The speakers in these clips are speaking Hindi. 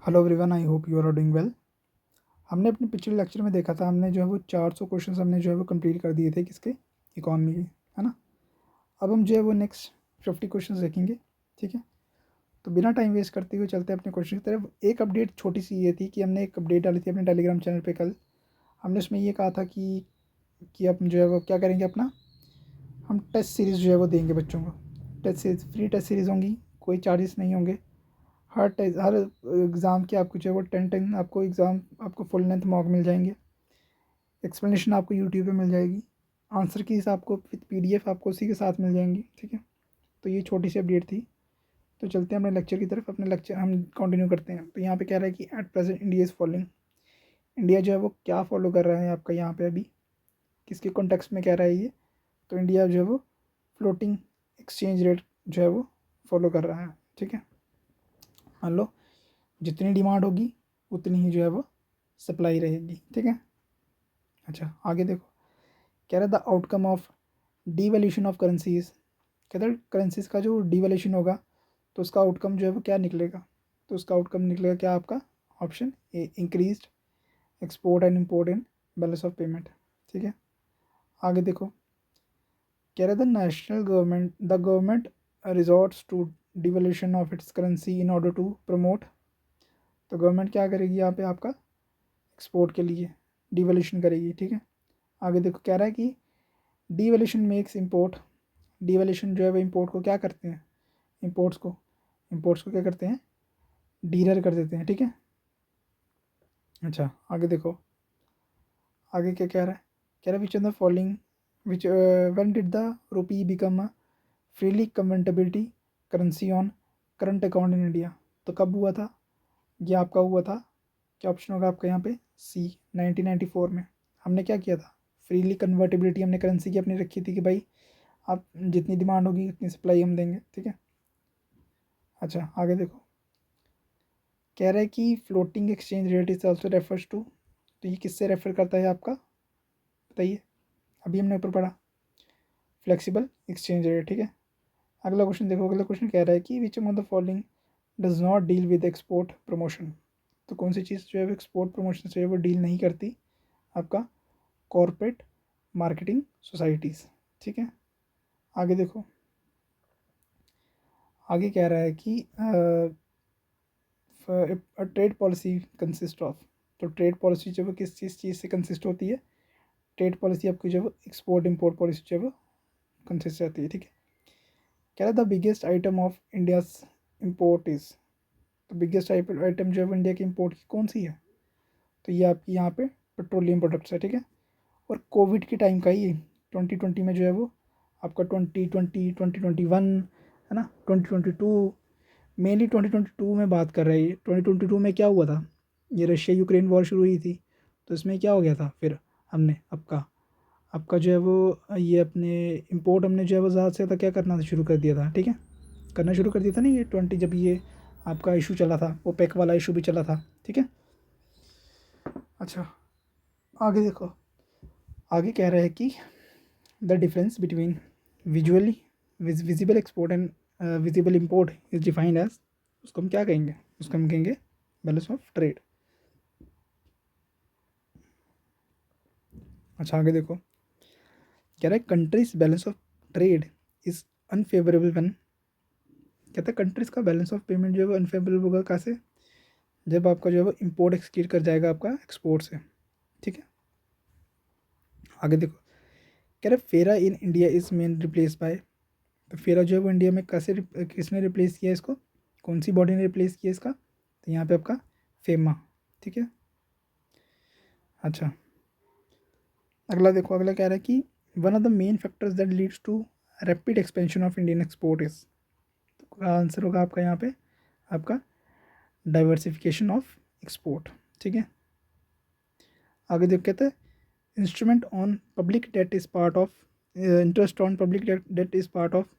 Hello everyone, I hope you are doing well. हमने अपने पिछले लेक्चर में देखा था, हमने जो है वो 400 क्वेश्चंस हमने जो है वो कंप्लीट कर दिए थे किसके, इकॉनमी के, है ना। अब हम जो है वो नेक्स्ट 50 क्वेश्चंस देखेंगे, ठीक है। तो बिना टाइम वेस्ट करते हुए चलते हैं अपने क्वेश्चन की तरफ। एक अपडेट छोटी सी ये थी कि हमने एक अपडेट डाली थी अपने टेलीग्राम चैनल पे कल। हमने उसमें ये कहा था कि अब जो है वो क्या करेंगे अपना, हम टेस्ट सीरीज़ जो है वो देंगे बच्चों को। Test series free test series होंगी, कोई चार्जेस नहीं होंगे। हर एग्ज़ाम के आपको जो है वो 10 आपको एग्ज़ाम आपको फुल लेंथ मॉक मिल जाएंगे। एक्सप्लेनेशन आपको यूट्यूब पे मिल जाएगी। आंसर कीज़ आपको विद पीडीएफ आपको उसी के साथ मिल जाएंगी, ठीक है। तो ये छोटी सी अपडेट थी। तो चलते हैं अपने लेक्चर की तरफ। अपने लेक्चर हम कंटिन्यू करते हैं। तो यहाँ पे कह रहा है कि at present India is following. India जो है वो क्या फॉलो कर रहा है आपका यहाँ पे अभी, किसके कॉन्टेक्स्ट में कह रहा है ये। तो इंडिया जो है वो फ्लोटिंग एक्सचेंज रेट जो है वो फॉलो कर रहा है, ठीक है। मान लो जितनी डिमांड होगी उतनी ही जो है वो सप्लाई रहेगी, ठीक है। अच्छा, आगे देखो। कह रहा है the outcome of devaluation of currencies. कहते हैं करेंसीज का जो डीवैल्यूशन होगा तो उसका आउटकम जो है वो क्या निकलेगा। तो उसका आउटकम निकलेगा क्या आपका, option A increased export and import in balance of payment, ठीक है। आगे देखो। कह रहा है the government resorts to devaluation of its currency in order to promote. तो गवर्नमेंट क्या करेगी यहाँ पे आपका, एक्सपोर्ट के लिए डिवैल्यूशन करेगी, ठीक है। आगे देखो। कह रहा है कि डीवैल्यूशन मेक्स इंपोर्ट। डीवैल्यूशन जो है वो इंपोर्ट को क्या करते हैं, इंपोर्ट्स को क्या करते हैं, डीलर कर देते हैं, ठीक है। अच्छा, आगे देखो। आगे क्या कह रहा है। कह रहा है विच of the following which when did the rupee become a freely convertibility currency on current account in India. तो कब हुआ था ये आपका, हुआ था, क्या ऑप्शन होगा आपका यहाँ पे, सी 1994 में। हमने क्या किया था, फ्रीली कन्वर्टेबिलिटी हमने करेंसी की अपनी रखी थी कि भाई आप जितनी डिमांड होगी उतनी सप्लाई हम देंगे, ठीक है। अच्छा, आगे देखो। कह रहा है कि floating exchange rate is also refers to. तो ये किससे रेफर करता है आपका, बताइए। अभी हमने ऊपर पढ़ा फ्लेक्सिबल एक्सचेंज रेट, ठीक है। अगला क्वेश्चन देखो। अगला क्वेश्चन कह रहा है कि which among the following does not deal with export promotion. तो कौन सी चीज़ जो है एक्सपोर्ट प्रमोशन से वो डील नहीं करती, आपका कॉरपोरेट मार्केटिंग सोसाइटीज़, ठीक है। आगे देखो। आगे कह रहा है कि ट्रेड पॉलिसी कंसिस्ट ऑफ। तो ट्रेड पॉलिसी जो है किस चीज़ से कंसिस्ट होती है, ट्रेड पॉलिसी आपकी जो है एक्सपोर्ट इम्पोर्ट पॉलिसी जो है वो कंसिस्ट रहती है, ठीक है। कह रहा है the biggest item of India's import is. तो बिगेस्ट आइटम जो है इंडिया की इम्पोर्ट की कौन सी है। तो ये आपकी यहाँ पे पेट्रोलियम प्रोडक्ट्स है, ठीक है। और कोविड के टाइम का ही 2020 में जो है वो आपका 2020 2021 है ना, 2022, मेनली 2022 में बात कर रहे हैं। 2022 में क्या हुआ था, ये रशिया यूक्रेन वॉर शुरू हुई थी। तो इसमें क्या हो गया था, फिर हमने आपका आपका जो है वो ये अपने इंपोर्ट हमने जो है वो ज़्यादा से ज़्यादा क्या करना शुरू कर दिया था, ठीक है। करना शुरू कर दिया था ना ये 20, जब ये आपका इशू चला था, ओपेक वाला इशू भी चला था, ठीक है। अच्छा, आगे देखो। आगे कह रहा है कि the difference between visually visible export and visible import is defined as. उसको हम क्या कहेंगे, उसको हम कहेंगे बैलेंस ऑफ ट्रेड। अच्छा, आगे देखो। कह रहा है countries balance of trade is unfavourable one. कहता है कंट्रीज का बैलेंस ऑफ पेमेंट जो है वो अनफेवरेबल होगा कैसे, जब आपका जो है वो इम्पोर्ट एक्ससीड कर जाएगा आपका एक्सपोर्ट से, ठीक है। आगे देखो। कह रहा है फेरा in India is main replace by. तो फेरा जो है वो इंडिया में कैसे किसने रिप्लेस किया इसको, कौन सी बॉडी ने रिप्लेस किया इसका। तो यहाँ पे आपका फेमा, ठीक है। अच्छा, अगला देखो। अगला कह रहा है कि one of the main factors that leads to rapid expansion of Indian export is. तो आंसर होगा आपका यहाँ पे आपका डाइवर्सिफिकेशन ऑफ एक्सपोर्ट, ठीक है। आगे देख कहते हैं instrument on public that is part of, interest on public that is part of.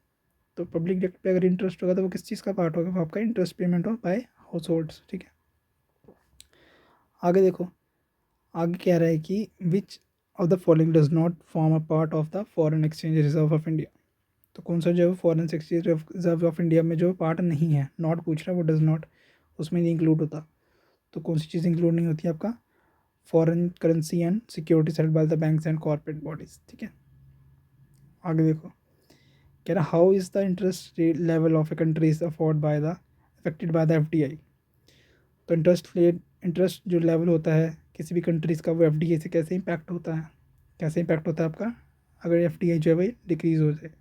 तो पब्लिक डेट पे अगर इंटरेस्ट होगा तो वो किस चीज़ का पार्ट होगा, वो आपका interest payment of by households, ठीक है। आगे देखो। आगे कह रहा है कि which of the following does not form a part of the foreign exchange reserve of India. तो कौन सा जो है foreign exchange reserve of India में जो पार्ट नहीं है, नॉट पूछ रहा है वो, डज नॉट उसमें नहीं इंक्लूड होता। तो कौन सी चीज़ इंक्लूड नहीं होती है आपका, foreign currency and security sailed by the banks and corporate bodies, ठीक है। आगे देखो, कह रहा how is the interest rate level of a country is afford by the affected by the FDI. तो इंटरेस्ट जो लेवल होता है किसी भी कंट्रीज़ का वो एफडीआई से कैसे इम्पैक्ट होता है, कैसे इम्पैक्ट होता है आपका अगर एफडीआई जो है वो डिक्रीज़ हो जाए।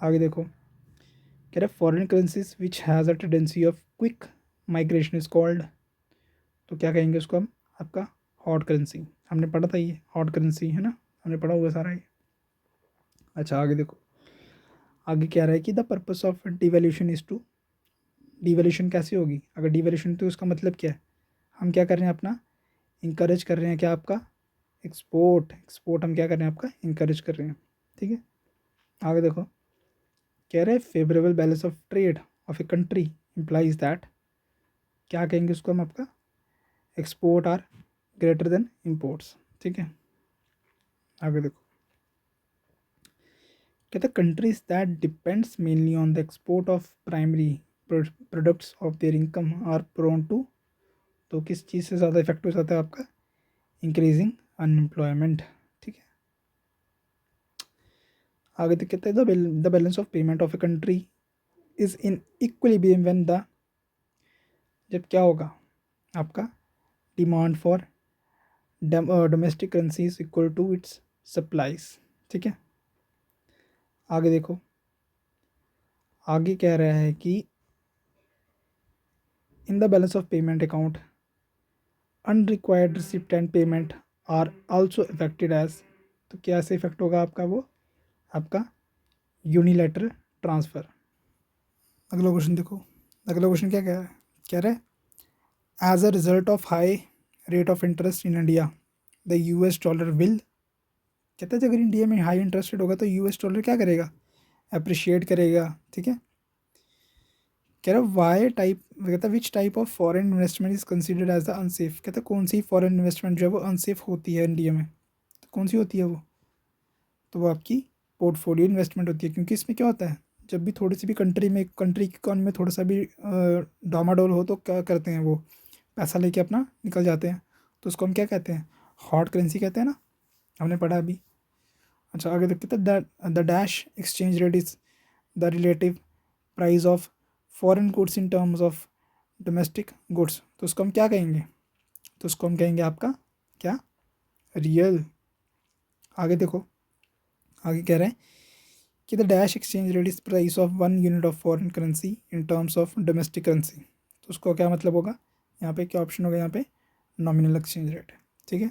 आगे देखो, कह रहा foreign currencies which has a tendency of quick migration is called. तो क्या कहेंगे उसको हम, आपका हॉट करेंसी। हमने पढ़ा था ये हॉट करेंसी है ना, हमने पढ़ा हुआ सारा ये। अच्छा आगे देखो, आगे क्या रहा है कि the purpose of devaluation is to, devaluation कैसे होगी, अगर डिवैल्यूशन तो उसका मतलब क्या है, हम क्या कर रहे हैं अपना इंकरेज कर रहे हैं क्या आपका एक्सपोर्ट, एक्सपोर्ट हम क्या कर रहे हैं आपका इंकरेज कर रहे हैं, ठीक है। आगे देखो, कह रहे हैं favourable balance of trade of a country implies that, क्या कहेंगे उसको हम आपका export are greater than imports, ठीक है। आगे देखो, कहते countries that depends mainly on the export of primary products of their income are prone to, तो किस चीज़ से ज़्यादा इफेक्ट हो जाता है आपका इंक्रीजिंग अनएम्प्लॉयमेंट, ठीक है। आगे तक कहते हैं the balance of payment of a country is in equilibrium when the, जब क्या होगा आपका demand for domestic currency is equal to its supplies, ठीक है। आगे देखो, आगे कह रहा है कि in the balance of payment account unrequired receipt and payment are also affected as, तो क्या से इफेक्ट होगा आपका वो आपका यूनिलैटरल ट्रांसफ़र। अगला क्वेश्चन देखो, अगला क्वेश्चन क्या कह रहा है as a result of high rate of interest in India the US dollar will, कहते हैं अगर इंडिया में हाई इंटरेस्ट रेट होगा तो यूएस डॉलर क्या करेगा अप्रिशिएट करेगा, ठीक है। कह रहा वाई टाइप, कहता है which type of foreign investment is considered as the unsafe, कहता है कौन सी फॉरेन इन्वेस्टमेंट जो है वो अनसेफ होती है इंडिया में, तो कौन सी होती है वो, तो वो आपकी पोर्टफोलियो इन्वेस्टमेंट होती है। क्योंकि इसमें क्या होता है जब भी थोड़ी सी भी कंट्री की इकॉनमी में थोड़ा सा भी डामाडोल हो तो क्या करते हैं वो पैसा लेके अपना निकल जाते हैं, तो उसको हम क्या कहते हैं हॉट करेंसी कहते हैं ना, हमने पढ़ा अभी। अच्छा आगे देखते हैं the dash exchange rate is the relative price of foreign goods in terms of domestic goods, तो उसको हम क्या कहेंगे, तो उसको हम कहेंगे आपका क्या रियल। आगे देखो, आगे कह रहे हैं कि the dash exchange rate is price of 1 unit of foreign currency in terms of domestic currency, तो उसको क्या मतलब होगा, यहाँ पे क्या ऑप्शन होगा यहाँ पे नॉमिनल एक्सचेंज रेट, ठीक है।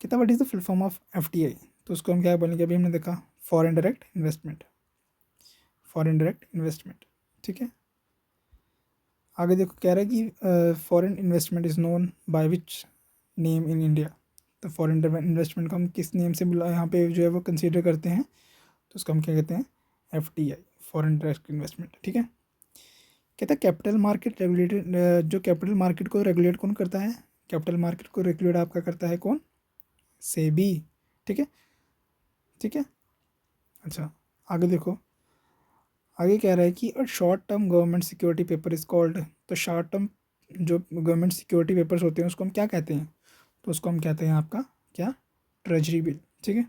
कितना what is the full form of FDI, तो उसको हम क्या बोलेंगे अभी हमने देखा foreign direct investment, foreign direct investment, ठीक है। आगे देखो कह रहा है कि foreign investment is known by which name in India, तो फॉरेन इन्वेस्टमेंट को हम किस नेम से बुला यहाँ पे जो है वो कंसीडर करते हैं, तो उसको हम क्या कहते हैं एफडीआई, फॉरेन डायरेक्ट इन्वेस्टमेंट, ठीक है। कहता है कैपिटल मार्केट रेगुलेटेड, जो कैपिटल मार्केट को रेगुलेट कौन करता है, कैपिटल मार्केट को रेगुलेट आपका करता है कौन, सेबी, ठीक है, ठीक है। अच्छा आगे देखो, आगे कह रहा है कि short term government security paper is called, तो शॉर्ट टर्म जो गवर्नमेंट सिक्योरिटी पेपर्स होते हैं उसको हम क्या कहते हैं, तो उसको हम कहते हैं आपका क्या ट्रेजरी बिल, ठीक है।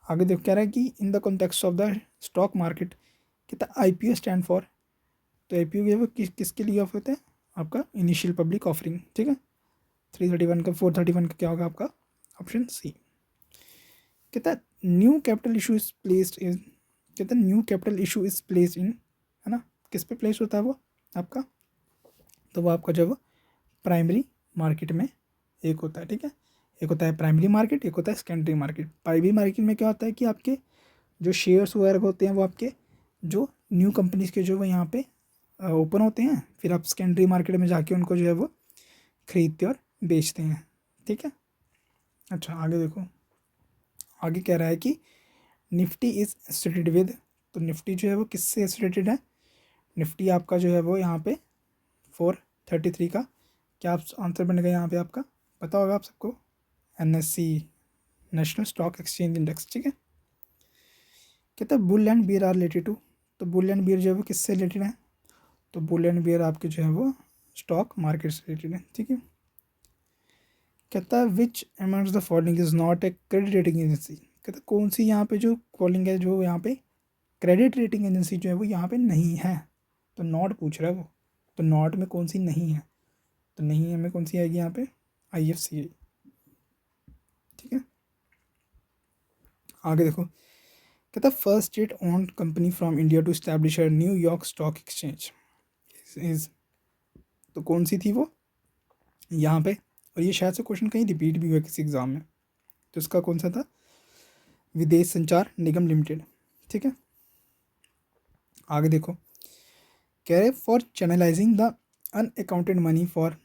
आगे देखो कह रहा है कि in the context of the stock market कितना आईपीओ स्टैंड फॉर, तो आईपीओ जो है वो किसके लिए ऑफ होता है आपका इनिशियल पब्लिक ऑफरिंग, ठीक है। 331 का 431 का क्या होगा आपका ऑप्शन सी। कहता है new capital issue is placed in, कहता है new capital issue is placed in, है ना, किस पे प्लेस होता है वो आपका, तो वो आपका जो है वो प्राइमरी मार्केट में एक होता है, ठीक है। एक होता है प्राइमरी मार्केट, एक होता है सेकेंडरी मार्केट। प्राइमरी मार्केट में क्या होता है कि आपके जो शेयर्स वगैरह होते हैं वो आपके जो न्यू कंपनीज के जो वो यहाँ पे ओपन होते हैं, फिर आप सेकेंडरी मार्केट में जाके उनको जो है वो खरीदते और बेचते हैं, ठीक है। अच्छा आगे देखो, आगे कह रहा है कि निफ्टी इज़ एसोसिएटेड विद, तो निफ्टी जो है वो किससे एसोसिएटेड है, निफ्टी आपका जो है वो यहाँ पे 433 का क्या आंसर बनेगा यहाँ पे आपका पता होगा आप सबको, NSC national stock exchange index, ठीक है। कहता है bull and bear are related to, तो बुल एंड बियर जो है वो किससे रिलेटेड है, तो बुल एंड बियर आपके जो है वो स्टॉक मार्केट से रिलेटेड है, ठीक है। कहता है विच amongst the following is not a credit rating agency, कहता है कौन सी यहाँ पे जो फॉलोइंग है जो यहाँ पे क्रेडिट रेटिंग एजेंसी जो है वो यहाँ पे नहीं है। तो नॉट पूछ रहा है वो, तो नॉट में कौन सी नहीं है, तो नहीं है में कौन सी आएगी यहाँ पे, IFCI, ठीक है। आगे देखो, कहता है first state owned company from India to establish New York stock exchange is, तो कौन सी थी वो यहाँ पे, और ये शायद से क्वेश्चन कहीं रिपीट भी हुआ किसी एग्जाम में, तो इसका कौन सा था, विदेश संचार निगम लिमिटेड, ठीक है। आगे देखो, कह रहे for channelising the unaccounted money for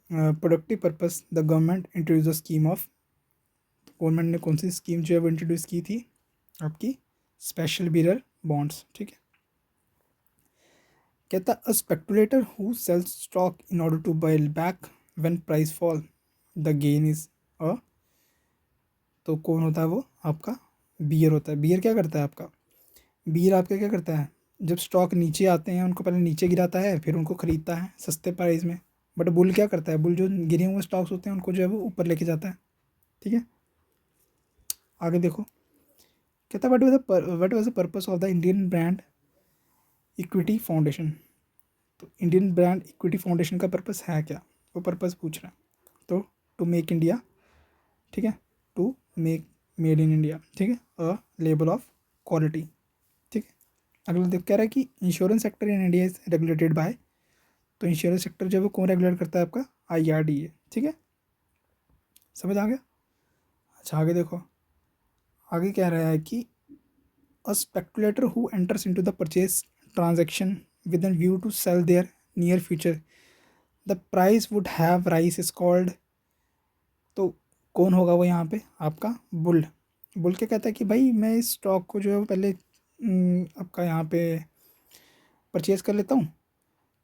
productive purpose the government introduce the scheme of, government ने कौन सी स्कीम जो है वो इंट्रोड्यूस की थी आपकी, स्पेशल बीरर बॉन्ड्स, ठीक है। कहता a speculator who sells stock in order to buy back when price fall the gain is a, तो कौन होता है वो आपका, बियर होता है। बियर क्या करता है आपका, बियर आपका क्या करता है, जब स्टॉक नीचे आते हैं उनको पहले नीचे गिराता है फिर उनको ख़रीदता है सस्ते प्राइस में। बट बुल क्या करता है, बुल जो गिरे हुए स्टॉक्स होते हैं उनको जो है वो ऊपर लेके जाता है, ठीक है। आगे देखो, कहता है what was the purpose of the Indian brand equity foundation, तो इंडियन ब्रांड इक्विटी फाउंडेशन का पर्पस है क्या, वो पर्पस पूछ रहा है। तो टू मेक इंडिया, ठीक है, to make made in India, ठीक है, अ लेबल ऑफ क्वालिटी, ठीक है। अगला देख कह रहा है कि insurance sector in India is regulated by, तो इंश्योरेंस सेक्टर जो है वो कौन रेगुलेट करता है आपका, IRDA, ठीक है, समझ आ गया। अच्छा आगे देखो, आगे कह रहा है कि a speculator who enters into the purchase transaction with an view to sell there near future the price would have rise is called, तो कौन होगा वो यहाँ पे आपका, बुल। बुल क्या कहता है कि भाई मैं इस स्टॉक को जो है वो पहले आपका यहाँ पे परचेज़ कर लेता हूँ,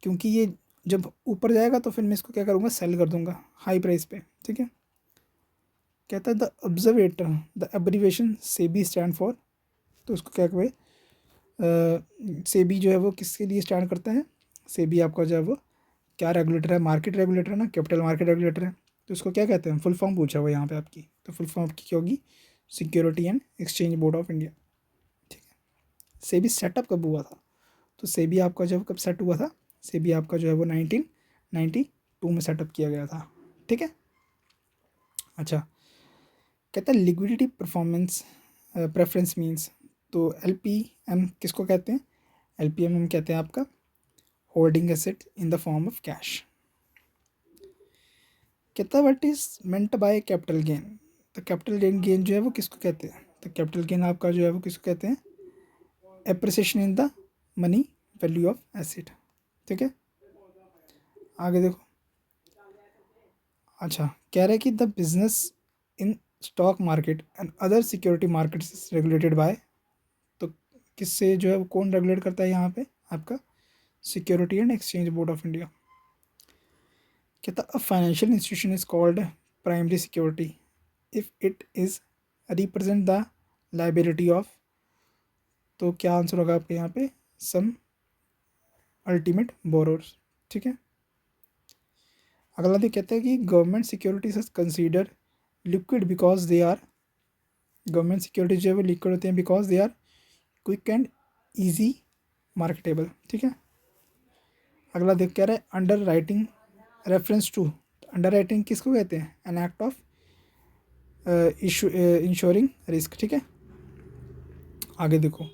क्योंकि ये जब ऊपर जाएगा तो फिर मैं इसको क्या करूँगा, सेल कर दूँगा हाई प्राइस पे, ठीक है। कहता है the observator the abbreviation SEBI stand for, तो उसको क्या कहे, सेबी जो है वो किसके लिए स्टैंड करता है, सेबी आपका जो है वो क्या रेगुलेटर है, मार्केट रेगुलेटर है ना, कैपिटल मार्केट रेगुलेटर है। तो उसको क्या कहते हैं, फुल फॉर्म पूछा हुआ यहाँ पे आपकी, तो फुल फॉर्म आपकी क्या होगी, security and exchange board of India, ठीक है। सेबी सेटअप कब हुआ था, तो सेबी आपका जब कब सेट हुआ था, सेबी आपका जो है वो 1992 में सेटअप किया गया था, ठीक है। अच्छा कहता है लिक्विडिटी परफॉर्मेंस प्रेफरेंस मीन्स, तो LPM किसको कहते हैं, LPM हम कहते हैं आपका holding asset in the form of cash. कहता है what is meant by capital gain, तो कैपिटल गेन जो है वो किसको कहते हैं, तो कैपिटल गेन आपका जो है वो किसको कहते हैं, appreciation in the money value of asset, ठीक है। आगे देखो, अच्छा कह रहा है कि the business in stock market and other security market regulated by, तो किससे जो है वो कौन रेगुलेट करता है यहाँ पे आपका, security and exchange board of India. कहता a financial institution is called primary security if it is represent the liability of, तो क्या आंसर होगा आपके यहाँ पे, सम अल्टीमेट बोरोर्स, ठीक है। अगला भी कहते हैं कि government securities consider liquid because they are, government securities जो है वो लिक्विड होते हैं because they are quick and easy marketable, ठीक है। अगला देख कह रहा है underwriting reference to, underwriting किसको कहते हैं, an act of insuring risk, ठीक है। आगे देखो,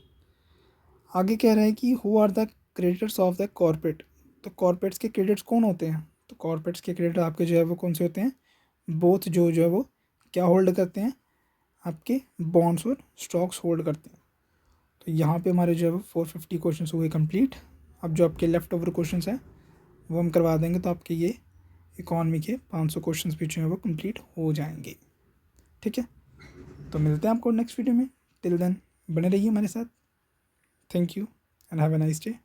आगे कह रहा है कि who are the creditors of the corporate, तो कॉर्पोरेट्स के क्रेडिट्स कौन होते हैं, तो कॉर्पोरेट्स के क्रेडिट आपके जो है वो कौन से होते हैं, बोथ जो है वो क्या होल्ड करते हैं, आपके बॉन्ड्स और स्टॉक्स होल्ड करते हैं। तो यहाँ पे हमारे जो है वो 450 क्वेश्चन हुए कंप्लीट। अब जो आपके लेफ़्ट ओवर क्वेश्चन हैं वो हम करवा देंगे, तो आपके ये इकॉनमी के 500 क्वेश्चन भी जो है वो कंप्लीट हो जाएंगे, ठीक है। तो मिलते हैं आपको नेक्स्ट वीडियो में, टिल देन बने रहिए हमारे साथ। Thank you and have a nice day.